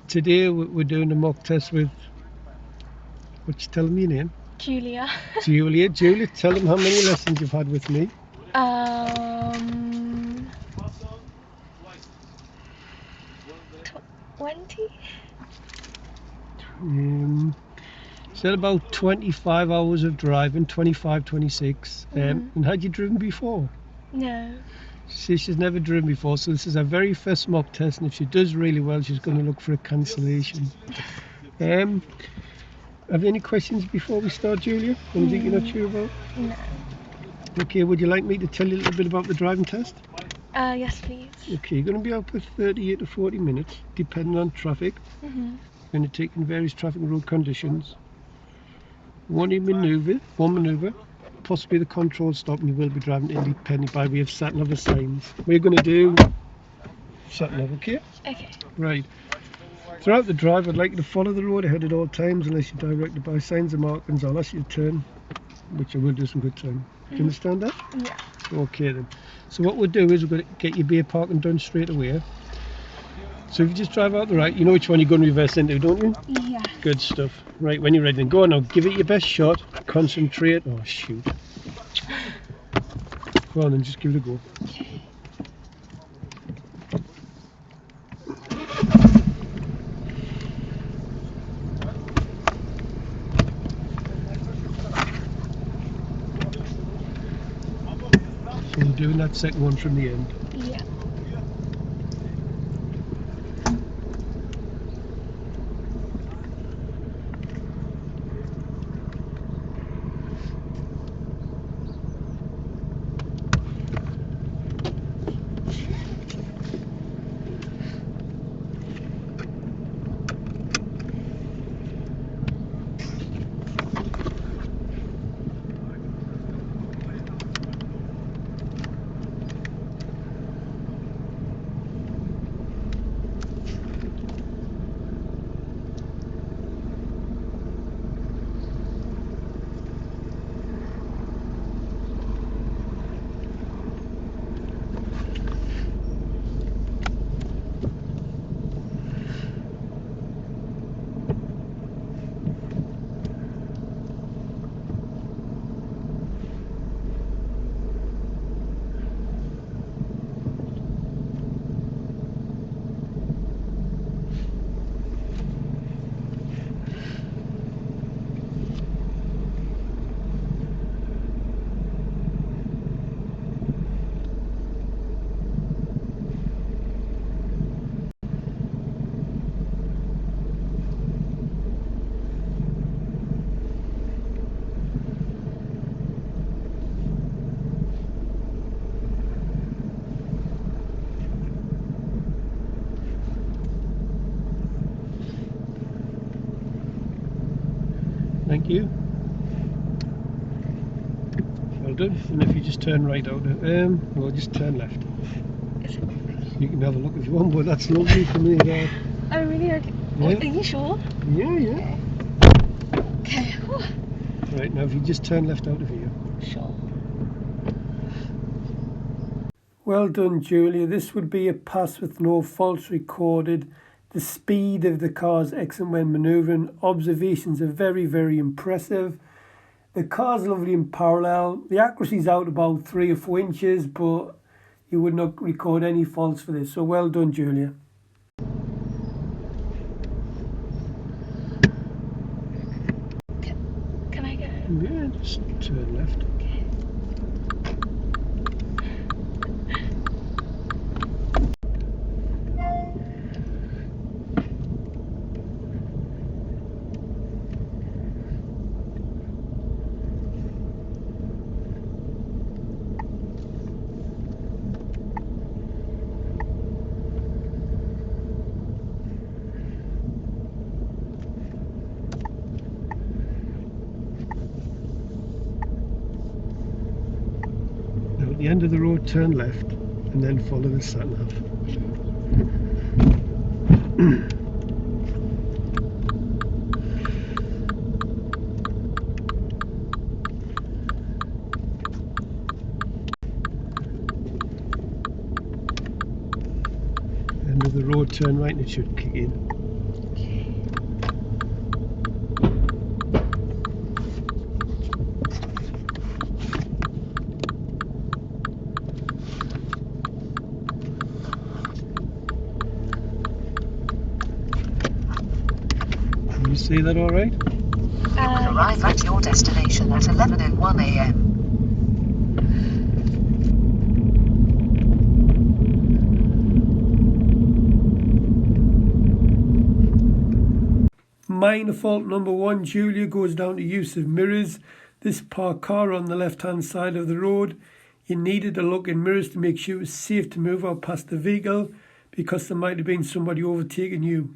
Today we're doing a mock test with, what you telling me your name? Julia. Julia. Julia, tell them how many lessons you've had with me. 20? Said about 25 hours of driving, 25, 26. And had you driven before? No. See, she's never driven before, so this is her very first mock test, and if she does really well, she's going to look for a cancellation. Have you any questions before we start, Julia? Anything you're not sure about? No. Okay, would you like me to tell you a little bit about the driving test? Yes, please. Okay, you're going to be out for 38 to 40 minutes, depending on traffic. You're going to take in various traffic road conditions. One manoeuvre, possibly the control stop, and you will be driving independently by way of sat-nav or signs. We're going to do sat-nav, okay? Okay. Right. Throughout the drive, I'd like you to follow the road ahead at all times unless you're directed by signs or markings. I'll ask you to turn, which I will do some good time. Do you understand that? Yeah. Okay then. So what we'll do is we're going to get your bay parking done straight away. So if you just drive out the right, you know which one you're going to reverse into, don't you? Yeah. Good stuff. Right, when you're ready, then go on now. Give it your best shot. Concentrate. Oh shoot. Go on then, just give it a go. So you're doing that second one from the end. Yeah. Thank you. Well done. And if you just turn right out, well, just turn left. You can have a look if you want, but that's lovely for me. Oh, really? Okay. Yeah. Are you sure? Yeah. Okay. Right, now if you just turn left out of here. Sure. Well done, Julia. This would be a pass with no faults recorded. The speed of the car's exit when manoeuvring. Observations are very, very impressive. The car's lovely in parallel. The accuracy's out about 3 or 4 inches, but you would not record any faults for this. So well done, Julia. Can I go? Yeah, just turn left. Okay. Now at the end of the road, turn left and then follow the sat-nav. End of the road, turn right and it should kick in. say that all right? Arrive at your destination at 11:01 a.m. Minor fault number 1, Julia, goes down to use of mirrors. This parked car on the left hand side of the road. You needed to look in mirrors to make sure it was safe to move out past the vehicle because there might have been somebody overtaking you.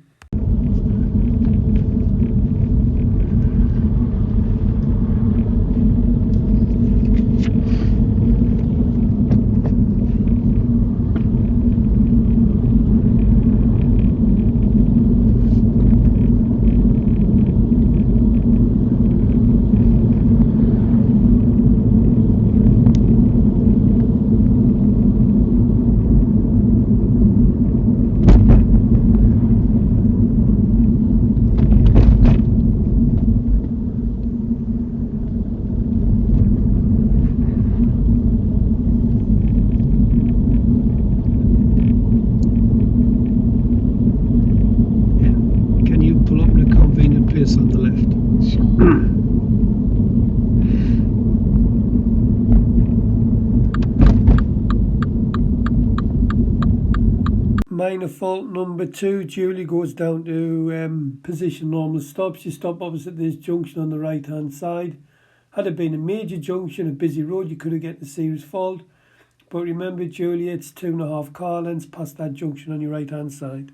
On the left. Sure. Minor fault number 2, Julie goes down to position normal stops. You stop opposite this junction on the right hand side. Had it been a major junction, a busy road, you could have get the serious fault. But remember, Julie, it's 2.5 car lengths past that junction on your right hand side.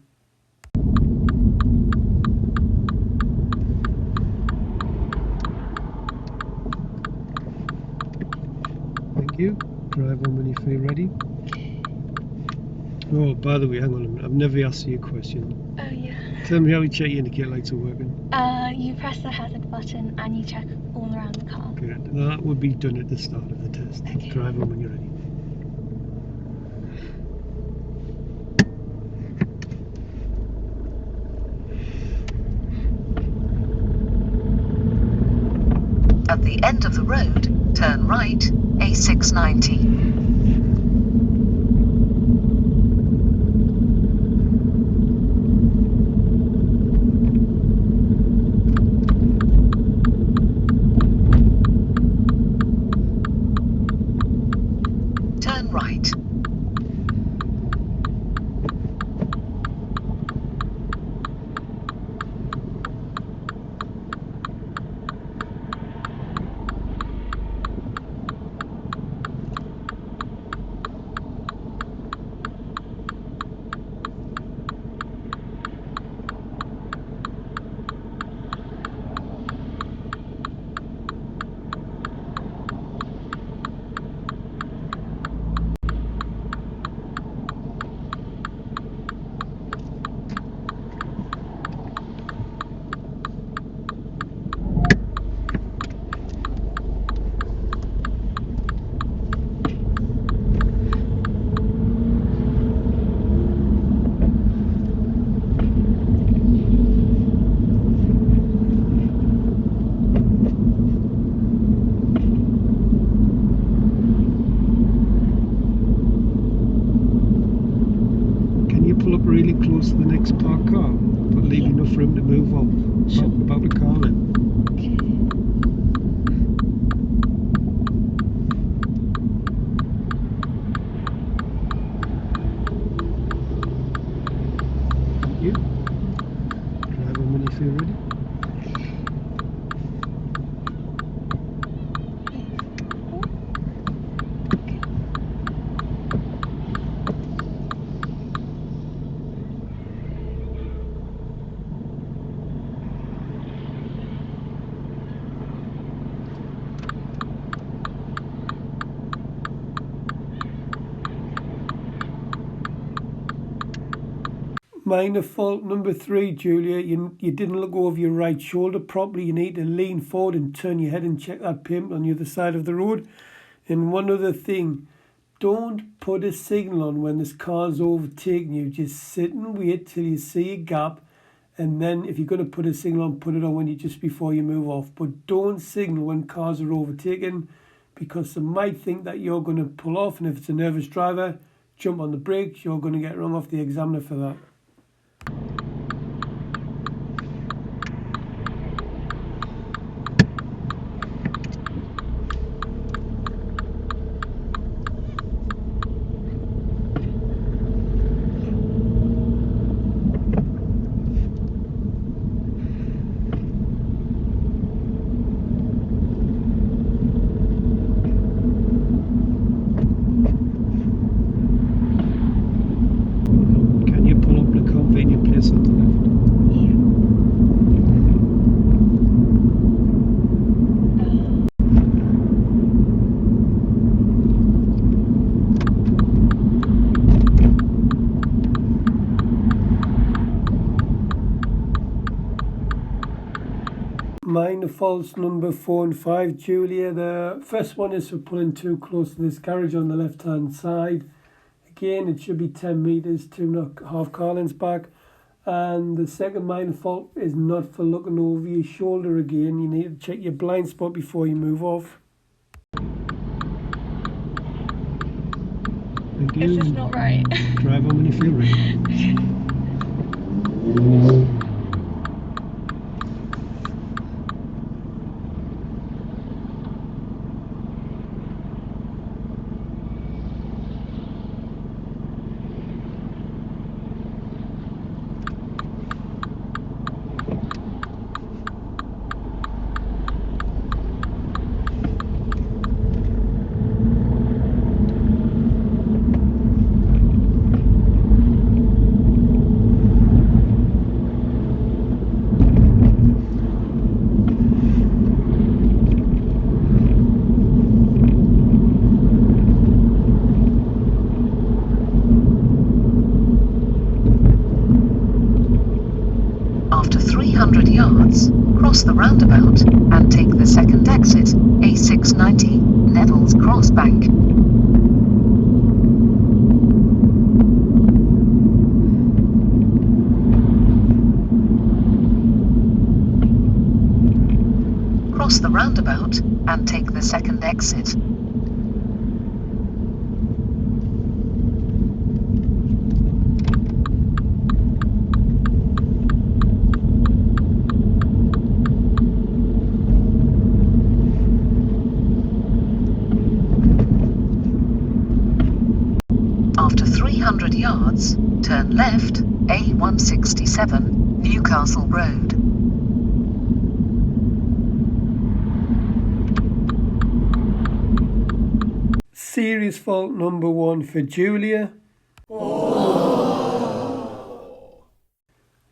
Thank you. Drive on when you feel ready. Oh, by the way, hang on a minute. I've never asked you a question. Oh yeah. Tell me how you check your indicator lights are working. You press the hazard button and you check all around the car. Good. That would be done at the start of the test. Okay. Drive on when you're ready. At the end of the road, turn right, A690. Turn right. Really close to the next parked car, but leave enough room to move off. Sure. About the car then. Thank you. Drive on when you feel ready. Minor fault number 3, Julia. You didn't look over your right shoulder properly. You need to lean forward and turn your head and check that pavement on the other side of the road. And one other thing, don't put a signal on when this car's overtaking you. Just sit and wait till you see a gap. And then if you're going to put a signal on, put it on when just before you move off. But don't signal when cars are overtaken because they might think that you're going to pull off. And if it's a nervous driver, jump on the brakes. You're going to get rung off the examiner for that. Minor faults number 4 and 5, Julia. The first one is for pulling too close to this garage on the left hand side. Again, it should be 10 metres, 2.5 car lengths back. And the second minor fault is not for looking over your shoulder again. You need to check your blind spot before you move off. Thank you. Is this not right? Drive on when you feel ready. After 300 yards, cross the roundabout and take the second exit, A690, Neville's Crossbank. Cross the roundabout and take the second exit. After 300 yards, turn left, A167, Newcastle Road. Serious fault number 1 for Julia.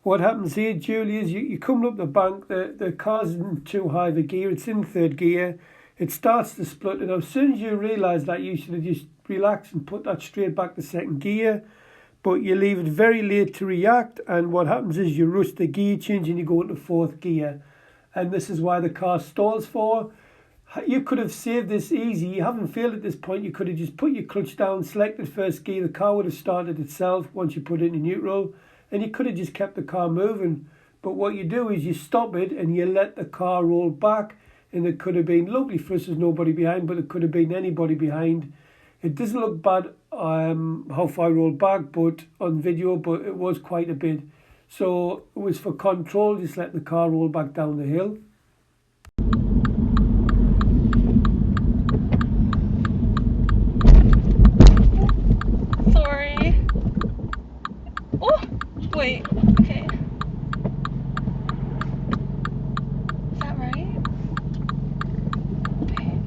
What happens here, Julia, is you come up the bank, the car's in too high of a gear, it's in third gear, it starts to split, and as soon as you realise that, you should have just relaxed and put that straight back to second gear, but you leave it very late to react, and what happens is you rush the gear change and you go into fourth gear, and this is why the car stalls for. You could have saved this easy. You haven't failed at this point. You could have just put your clutch down, selected first gear, the car would have started itself once you put it in neutral, and you could have just kept the car moving. But what you do is you stop it and you let the car roll back, and it could have been, luckily for us there's nobody behind, but it could have been anybody behind. It doesn't look bad how far I rolled back but on video, but it was quite a bit. So it was for control, just let the car roll back down the hill. Sorry. Oh, wait. Okay. Is that right? Okay.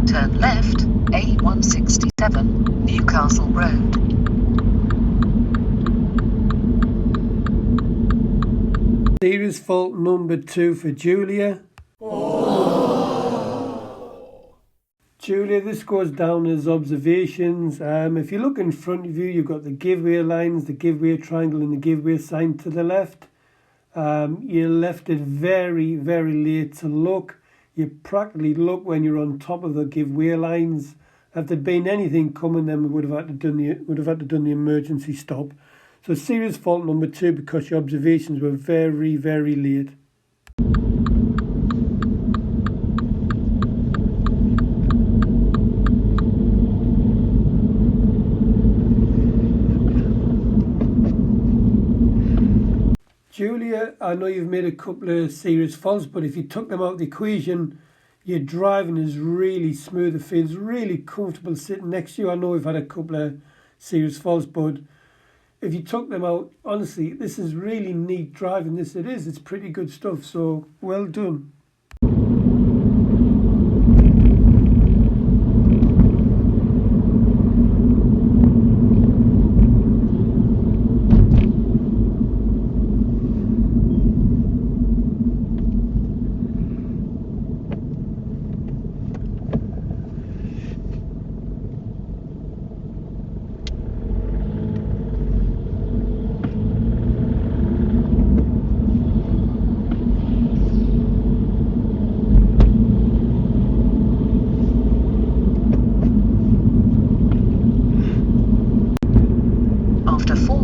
Turn left, A167, Newcastle Road. Serious fault number 2 for Julia. Julia, this goes down as observations. If you look in front of you, you've got the giveaway lines, the giveaway triangle and the giveaway sign to the left. You left it very, very late to look. You practically look when you're on top of the giveaway lines. If there'd been anything coming, then we would have had to done the emergency stop. So serious fault number 2 because your observations were very, very late. Julia, I know you've made a couple of serious faults, but if you took them out of the equation, your driving is really smooth. It feels really comfortable sitting next to you. I know we've had a couple of serious faults, but if you took them out, honestly, this is really neat driving. This it is. It's pretty good stuff. So well done.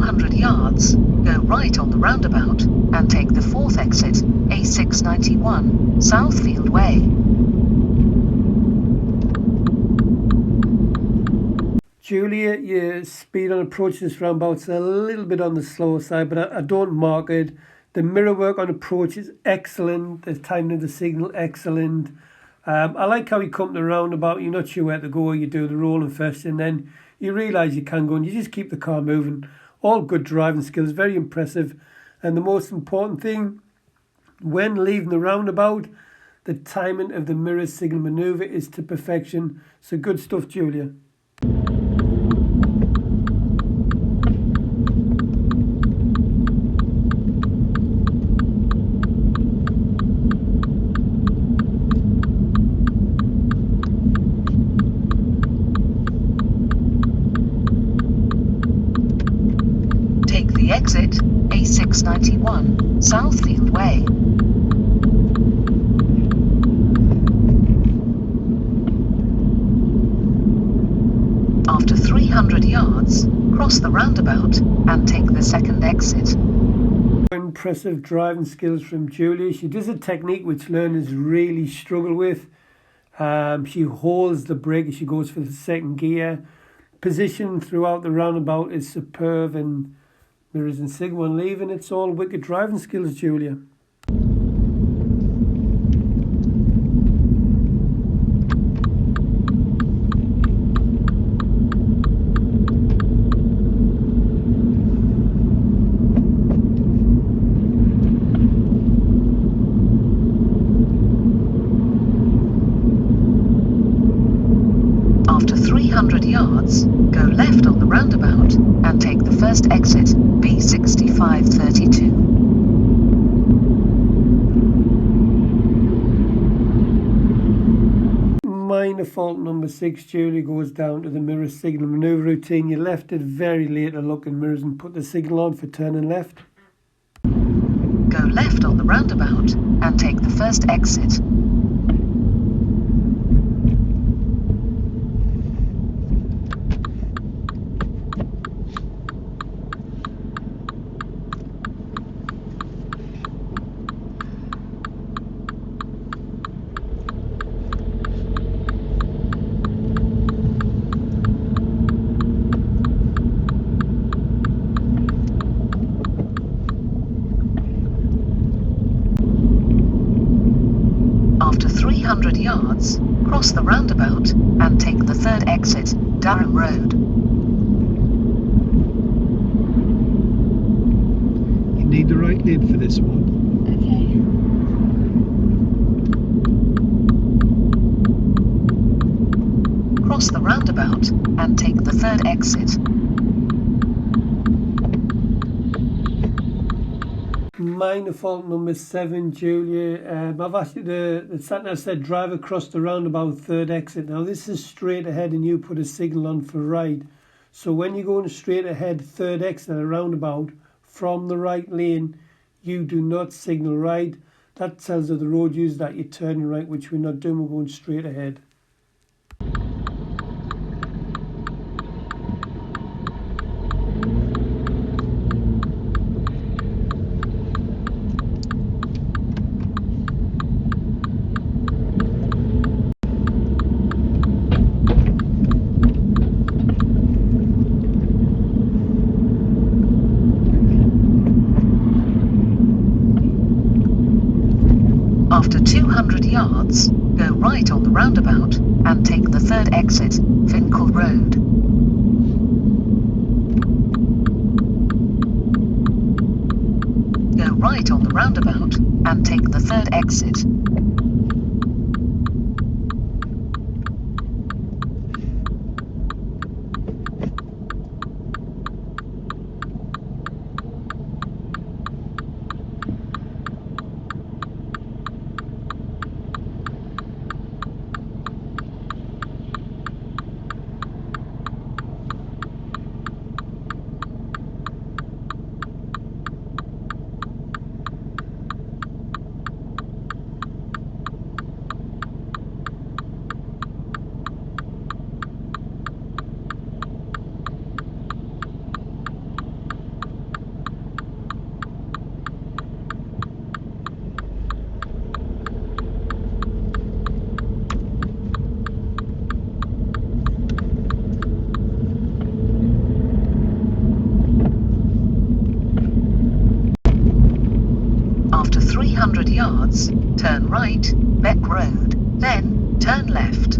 200 yards, go right on the roundabout and take the 4th exit, A691, Southfield Way. Julia, your speed on approach this roundabout's a little bit on the slow side, but I don't mark it. The mirror work on approach is excellent. The timing of the signal, excellent. I like how you come to the roundabout, you're not sure where to go, you do the rolling first, and then you realise you can go and you just keep the car moving. All good driving skills, very impressive. And the most important thing, when leaving the roundabout, the timing of the mirror signal manoeuvre is to perfection. So good stuff, Julia. Take the exit, A691, Southfield Way. After 300 yards, cross the roundabout and take the 2nd exit. Impressive driving skills from Julia. She does a technique which learners really struggle with. She holds the brake as she goes for the 2nd gear. Position throughout the roundabout is superb, and mirrors and signal when leaving. It's all wicked driving skills, Julia. After 300 yards, go left on the roundabout and take the 1st exit, B6532. Minor fault number 6, Julia, goes down to the mirror signal manoeuvre routine. You left it very late to look in mirrors and put the signal on for turning left. Go left on the roundabout and take the 1st exit. After 300 yards, cross the roundabout and take the 3rd exit, Durham Road. You need the right lid for this one. Okay. Cross the roundabout and take the 3rd exit. Minor fault number 7, Julia. I've asked you the sat-nav said drive across the roundabout 3rd exit. Now this is straight ahead and you put a signal on for right. So when you're going straight ahead 3rd exit at a roundabout from the right lane, you do not signal right. That tells the road user that you're turning right, which we're not doing, we're going straight ahead. After 200 yards, go right on the roundabout and take the 3rd exit, Finkel Road. Go right on the roundabout and take the 3rd exit. yards, turn right, Beck Road, then turn left.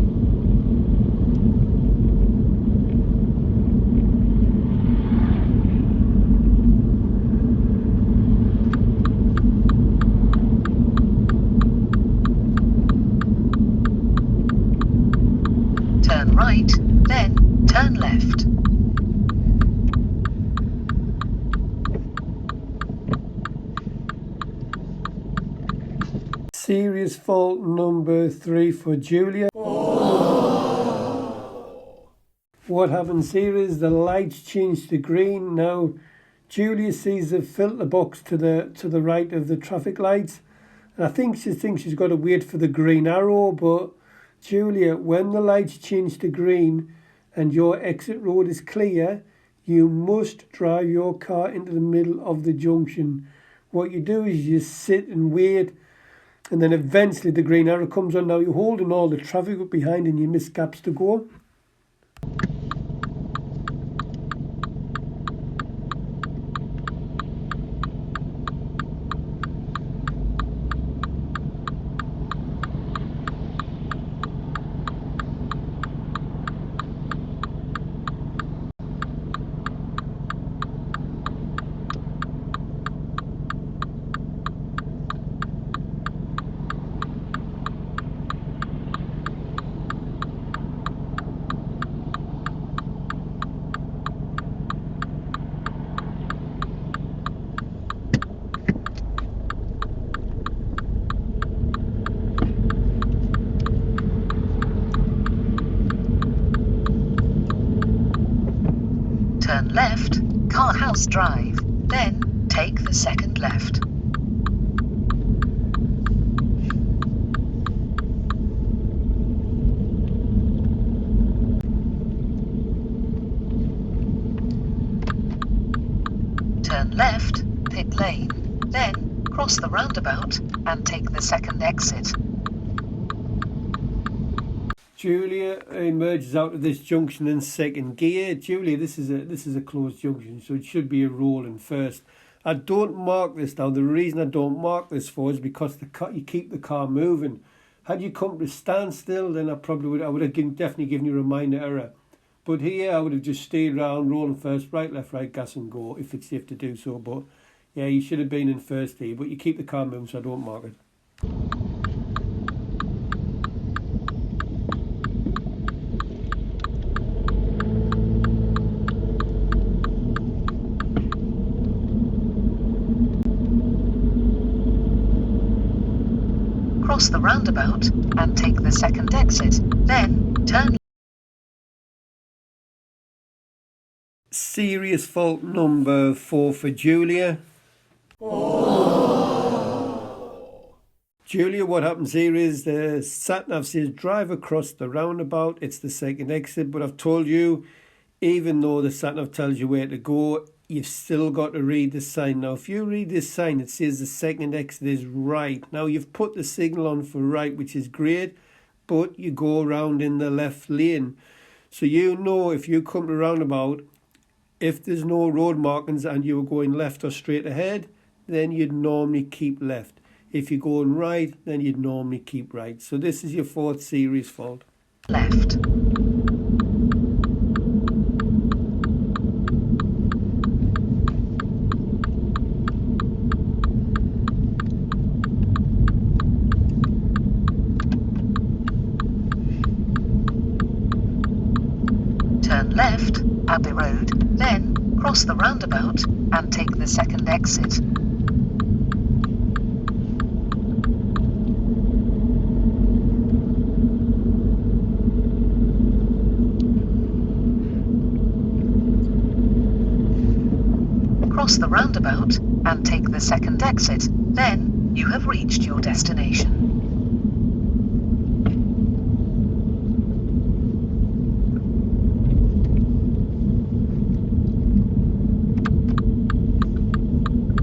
Turn right, then turn left. Serious fault number 3 for Julia. What happens here is the lights change to green. Now Julia sees the filter box to the right of the traffic lights, and I think she thinks she's got to wait for the green arrow. But Julia, when the lights change to green and your exit road is clear, you must drive your car into the middle of the junction. What you do is you sit and wait, and then eventually the green arrow comes on. Now you're holding all the traffic up behind and you miss gaps to go. Turn left, Car House Drive, then take the second left. Turn left, pit lane, then cross the roundabout and take the second exit. Julia emerges out of this junction in second gear. Julia, this is a closed junction, so it should be a rolling first. I don't mark this now. The reason I don't mark this for is because you keep the car moving. Had you come to a standstill, then I would have definitely given you a reminder error. But here I would have just stayed around, rolling first, right, left, right, gas and go if it's safe to do so. But yeah, you should have been in first here, but you keep the car moving, so I don't mark it. Cross the roundabout and take the second exit, then turn. Serious fault number 4 for Julia. Julia, what happens here is the sat-nav says drive across the roundabout. It's the second exit, but I've told you, even though the sat-nav tells you where to go, you've still got to read the sign. Now, if you read this sign, it says the second exit is right. Now, you've put the signal on for right, which is great, but you go around in the left lane. So you know if you come to a roundabout, if there's no road markings and you were going left or straight ahead, then you'd normally keep left. If you're going right, then you'd normally keep right. So this is your 4th serious fault. Left. Turn left, Abbey Road, then cross the roundabout and take the second exit. Cross the roundabout and take the second exit, then you have reached your destination.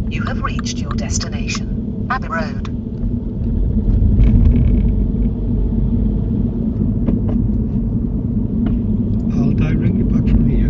You have reached your destination, Abbey Road. I'll direct you back from here.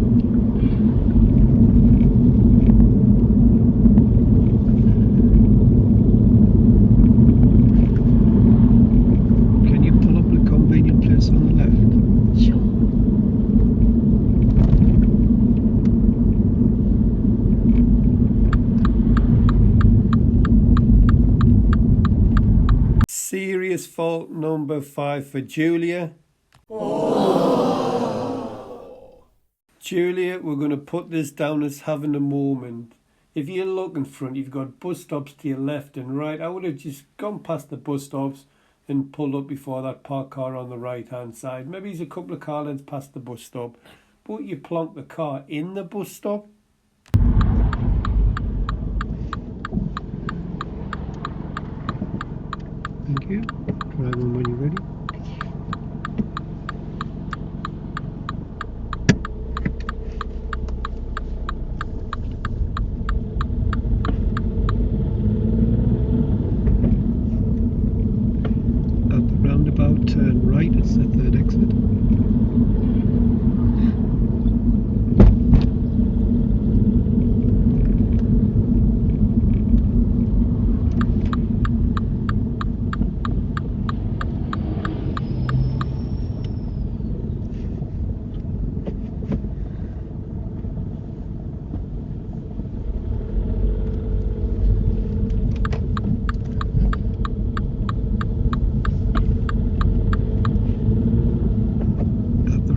fault number 5 for Julia. Julia, we're going to put this down as having a moment. If you look in front, you've got bus stops to your left and right. I would have just gone past the bus stops and pulled up before that parked car on the right hand side. Maybe it's a couple of car lengths past the bus stop, but you plonk the car in the bus stop. Thank you. Drive on when you're ready. At the roundabout, turn right, it's the third exit.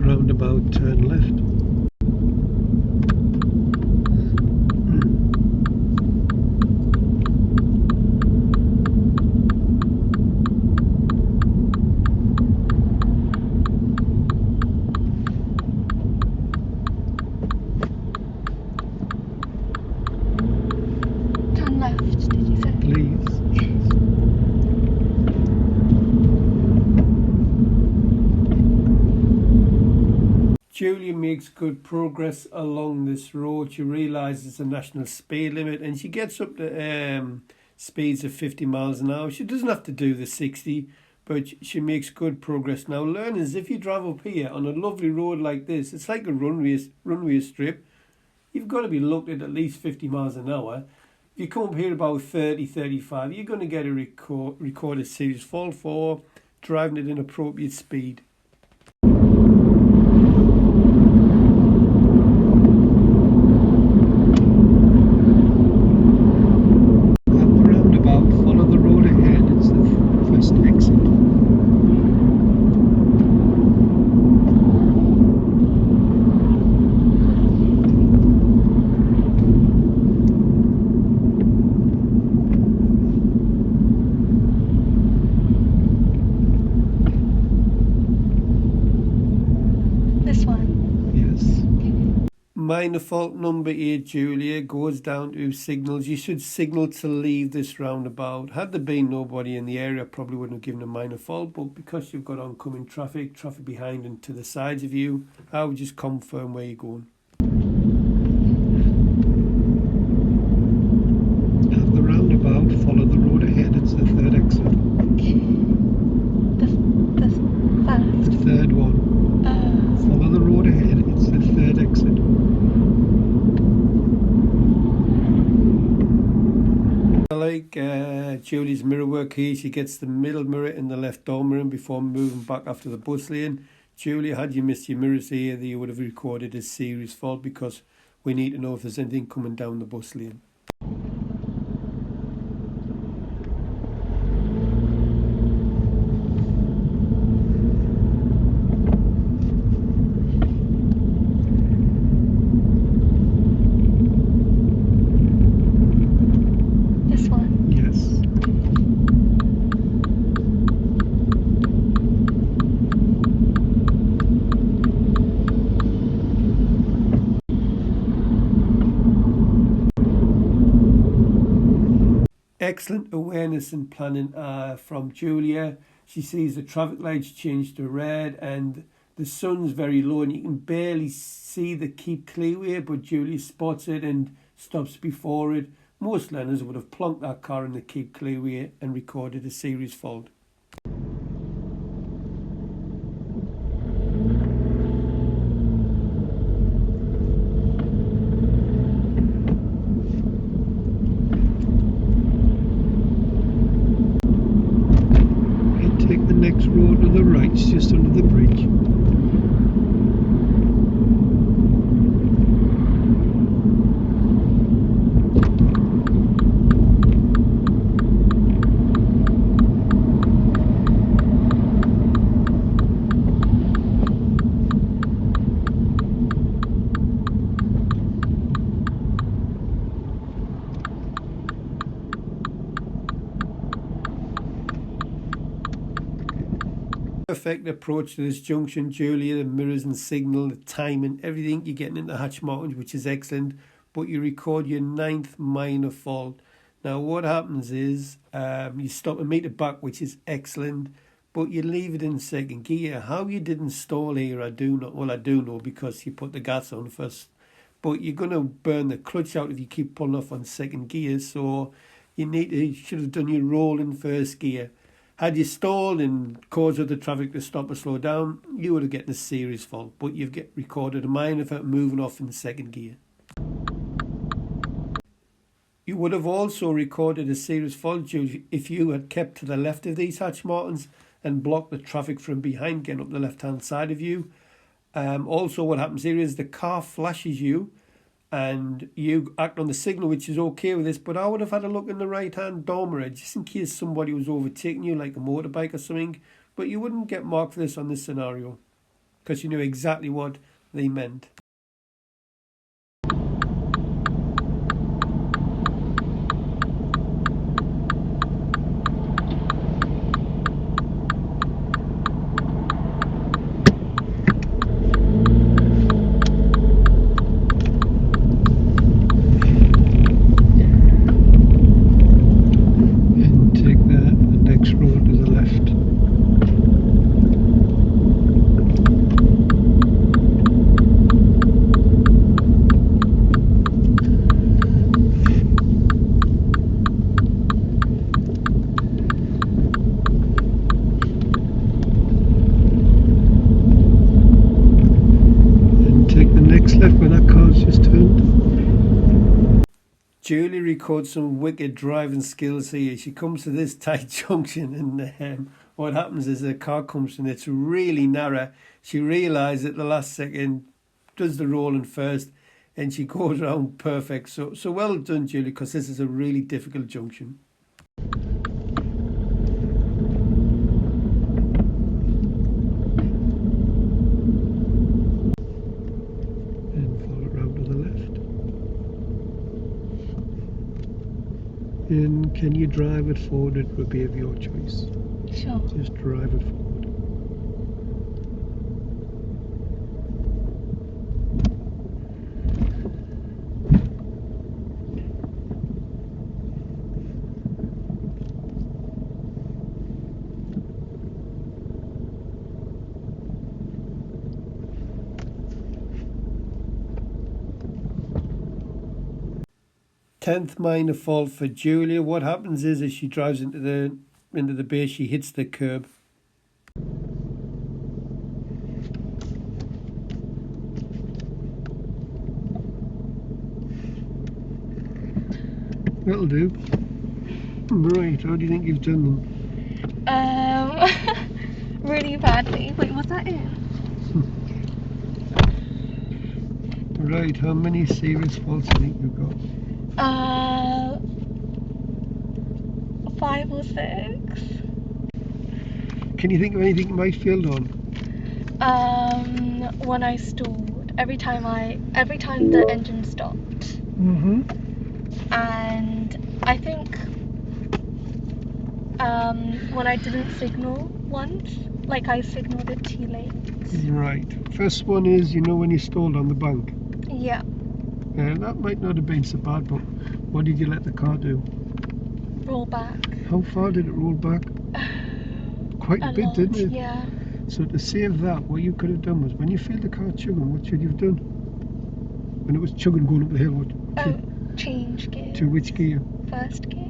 Roundabout, turn left. Turn left, did you say? Please. Julia makes good progress along this road. She realises the national speed limit and she gets up to speeds of 50 miles an hour. She doesn't have to do the 60, but she makes good progress. Now, learners, if you drive up here on a lovely road like this, it's like a runway strip. You've got to be looked at least 50 miles an hour. If you come up here about 30, 35, you're going to get a recorded serious fault for driving at inappropriate speed. This one. Yes. Minor fault number 8, Julia, goes down to signals. You should signal to leave this roundabout. Had there been nobody in the area, I probably wouldn't have given a minor fault, but because you've got oncoming traffic behind and to the sides of you, I would just confirm where you're going. At the roundabout, follow the road ahead, it's the third exit. The first. The third one. Follow the road ahead, it's the third exit. I like Julie's mirror work here. She gets the middle mirror in the left door mirror before moving back after the bus lane. Julie, had you missed your mirrors here, you would have recorded a serious fault because we need to know if there's anything coming down the bus lane. This one. Yes. Excellent awareness and planning from Julia. She sees the traffic lights change to red and the sun's very low and you can barely see the keep clearway, but Julia spots it and stops before it. Most learners would have plonked that car in the keep clearway and recorded a serious fault. Take the next road to the right, it's just under the bridge. Perfect approach to this junction, Julia. The mirrors and signal, the timing, everything. You're getting into hatch markings, which is excellent. But you record your 9th minor fault. Now what happens is you stop a meter back, which is excellent, but you leave it in second gear. How you didn't stall here, I do not. Well, I do know because you put the gas on first. But you're going to burn the clutch out if you keep pulling off on second gear. So you should have done your roll in first gear. Had you stalled and caused other traffic to stop or slow down, you would have gotten a serious fault. But you've recorded a minor fault moving off in second gear. You would have also recorded a serious fault if you had kept to the left of these hatch markings and blocked the traffic from behind getting up the left-hand side of you. Also, what happens here is the car flashes you and you act on the signal, which is okay with this, but I would have had a look in the right-hand dormer just in case somebody was overtaking you, like a motorbike or something. But you wouldn't get marked for this on this scenario because you knew exactly what they meant. Julie records some wicked driving skills here. She comes to this tight junction and what happens is the car comes and it's really narrow. She realises at the last second, does the rolling first, and she goes around perfect. So well done, Julie, because this is a really difficult junction. And can you drive it forward? It will be of your choice. Sure. Just drive it forward. Tenth minor fault for Julia. What happens is as she drives into the base, she hits the curb. That'll do. Right, how do you think you've done them? Really badly. Wait, was that it? Right, how many serious faults do you think you've got? 5 or 6. Can you think of anything you might failed on? When I stalled, every time the engine stopped. Mm-hmm. And I think when I didn't signal once, like I signaled it too late. Right. First one is, when you stalled on the bank. Yeah. That might not have been so bad, but what did you let the car do? Roll back. How far did it roll back? Quite a bit, lot, didn't it? Yeah. So to save that, what you could have done was, when you feel the car chugging, what should you have done? When it was chugging going up the hill, Change gear. To which gear? First gear.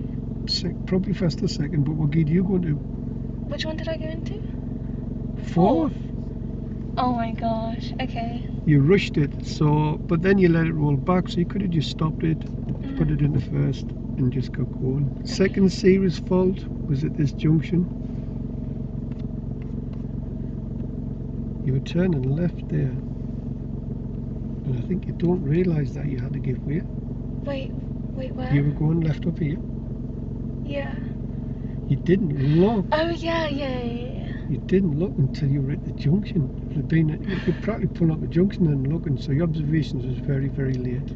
Probably first or second, but what gear do you go into? Which one did I go into? Fourth. Oh my gosh, okay. You rushed it, but then you let it roll back, so you could have just stopped it, put it into first, and just got going. Okay. Second serious fault was at this junction. You were turning left there, and I think you don't realise that you had to give way. Wait, where? You were going left up here. Yeah. You didn't look. Oh yeah. You didn't look until you were at the junction. You could practically pull up the junction and looking, so your observations was very, very late.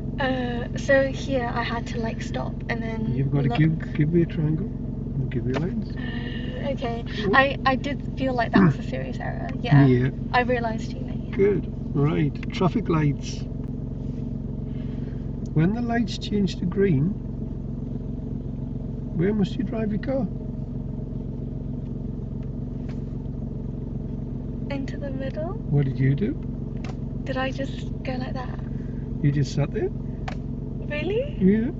So here I had to stop and then you've got to give me a triangle and give me lines. okay. I did feel like that was a serious error. Yeah. Yeah. I realised too late. Good. Right. Traffic lights. When the lights change to green, where must you drive your car? Into the middle? What did you do? Did I just go like that? You just sat there? Really? Yeah.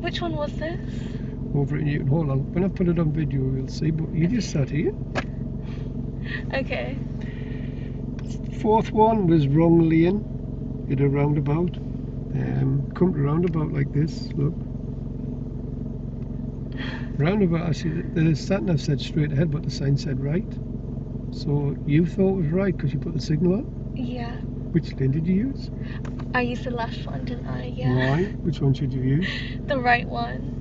Which one was this? Over at Newton Hall. When I put it on video, you'll see. But you just sat here. Okay. Fourth one was wrong lane at a roundabout. Come to roundabout like this. Look. Roundabout. I see the sat nav said straight ahead, but the sign said right. So you thought it was right because you put the signal on. Yeah. Which lane did you use? I used the left one, didn't I? Yeah. Why? Which one should you use? The right one.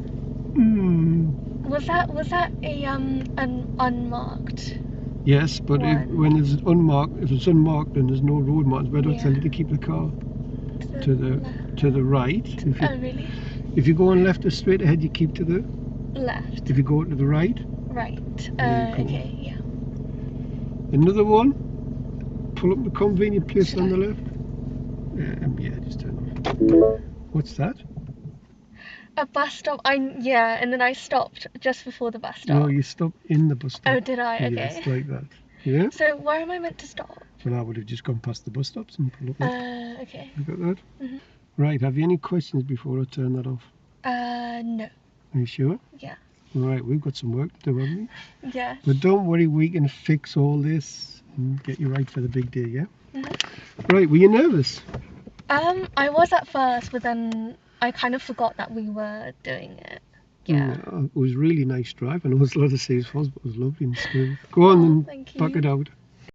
Was that a an unmarked? Yes, but when it's unmarked, if it's unmarked and there's no road marks, where do I tell you to keep the car? To the right. Oh really? If you're going left or straight ahead, you keep to the left. If you go to the right. Right. Okay. Yeah. Another one. Pull up the convenient place on the left. Yeah, just turn off. What's that? A bus stop. Yeah, and then I stopped just before the bus stop. No, you stopped in the bus stop. Oh, did I? Okay. Yes, like that. Yeah. So where am I meant to stop? Well, I would have just gone past the bus stops and pulled up there. Okay. You got that? Mhm. Right. Have you any questions before I turn that off? No. Are you sure? Yeah. Right. We've got some work to do, haven't we? Yes. But don't worry, we can fix all this and get you right for the big day. Yeah. Mhm. Right. Were you nervous? I was at first, but then I kind of forgot that we were doing it. Yeah. It was really nice drive. I know it's a lot of C's faults, but it was lovely and smooth. Go on and thank you. back it out.